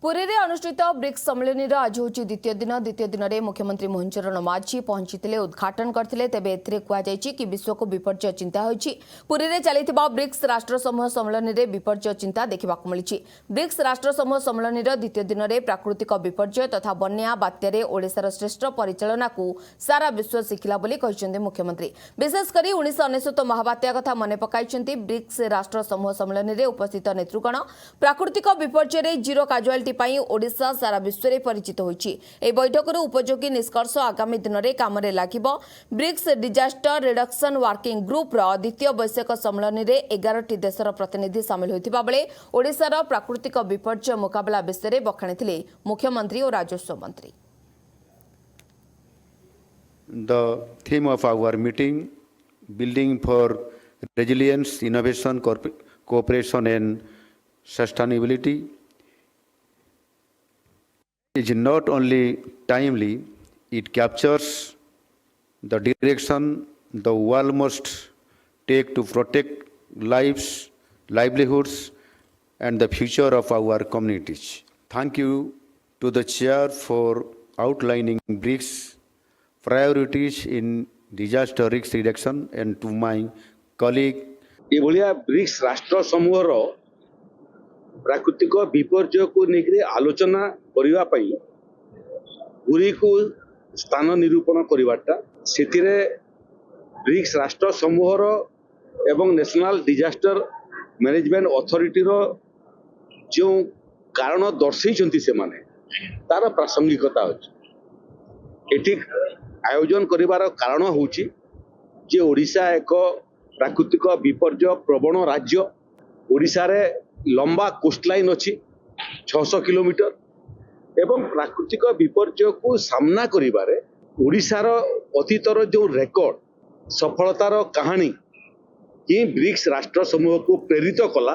पुरी रे अनुष्ठित ब्रिक्स सम्मेलन आज हूँ द्वितीय दिन में मुख्यमंत्री मोहन चरण माझी पहुंची उद्घाटन करते तेज ए कहुई कि विश्व को विपर्य चिंता होती पुरी रे चलता ब्रिक्स राष्ट्र समूह सम्मेलन में विपर्य चिंता देखा मिली। ब्रिक्स राष्ट्र समूह सम्मेलन द्वितीय दिन में प्राकृतिक विपर्य तथा बन्या बात्यार ओडिशार श्रेष्ठ परिचालना को सारा विश्व शिखिला मुख्यमंत्री विशेषकर 1999 महाबात्या कथा मन पकाई। ब्रिक्स राष्ट्र समूह सम्मेलन में उपस्थित नेतृगण प्राकृतिक विपर्य जीरो काजुआलिटी ओडिशा सारा विश्व में परिचित होती। बैठक उपयोगी निष्कर्ष आगामी दिन में काम लगिब। BRICS disaster reduction working group द्वितीय वैश्विक सम्मेलन में 11 देशर प्रतिनिधि सामिल होता बेले ओडिशार प्राकृतिक विपर्य मुकाबला विषय में बखाणी मुख्यमंत्री और राजस्व मंत्री। The theme of our meeting, building for resilience, innovation, cooperation and sustainability, is not only timely, it captures the direction the world must take to protect lives, livelihoods, and the future of our communities. Thank you to the Chair for outlining BRICS priorities in disaster risk reduction and to my colleague. एभलिया BRICS राष्ट्र समूहर प्राकृतिक विपर्य को लेकर आलोचना करने पुरी को स्थान निरूपण करवाटा सेतिरे ब्रिक्स राष्ट्र समूहर एवं नेशनल डिजास्टर मैनेजमेंट अथॉरिटी रो जो कारण दर्शाई से माने तार प्रासंगिकता अच्छी आयोजन करिवार कारण होची जे ओडिशा एक प्राकृतिक विपर्य प्रवण राज्य। ओडिशा रे लंबा कोस्टलाइन अच्छी 600 किलोमीटर एवं प्राकृतिक विपर्य को सामना करिवारे ओडिशार अतीतर जो रेकर्ड सफलतार कहानी ही ब्रिक्स राष्ट्र समूह को प्रेरित कला।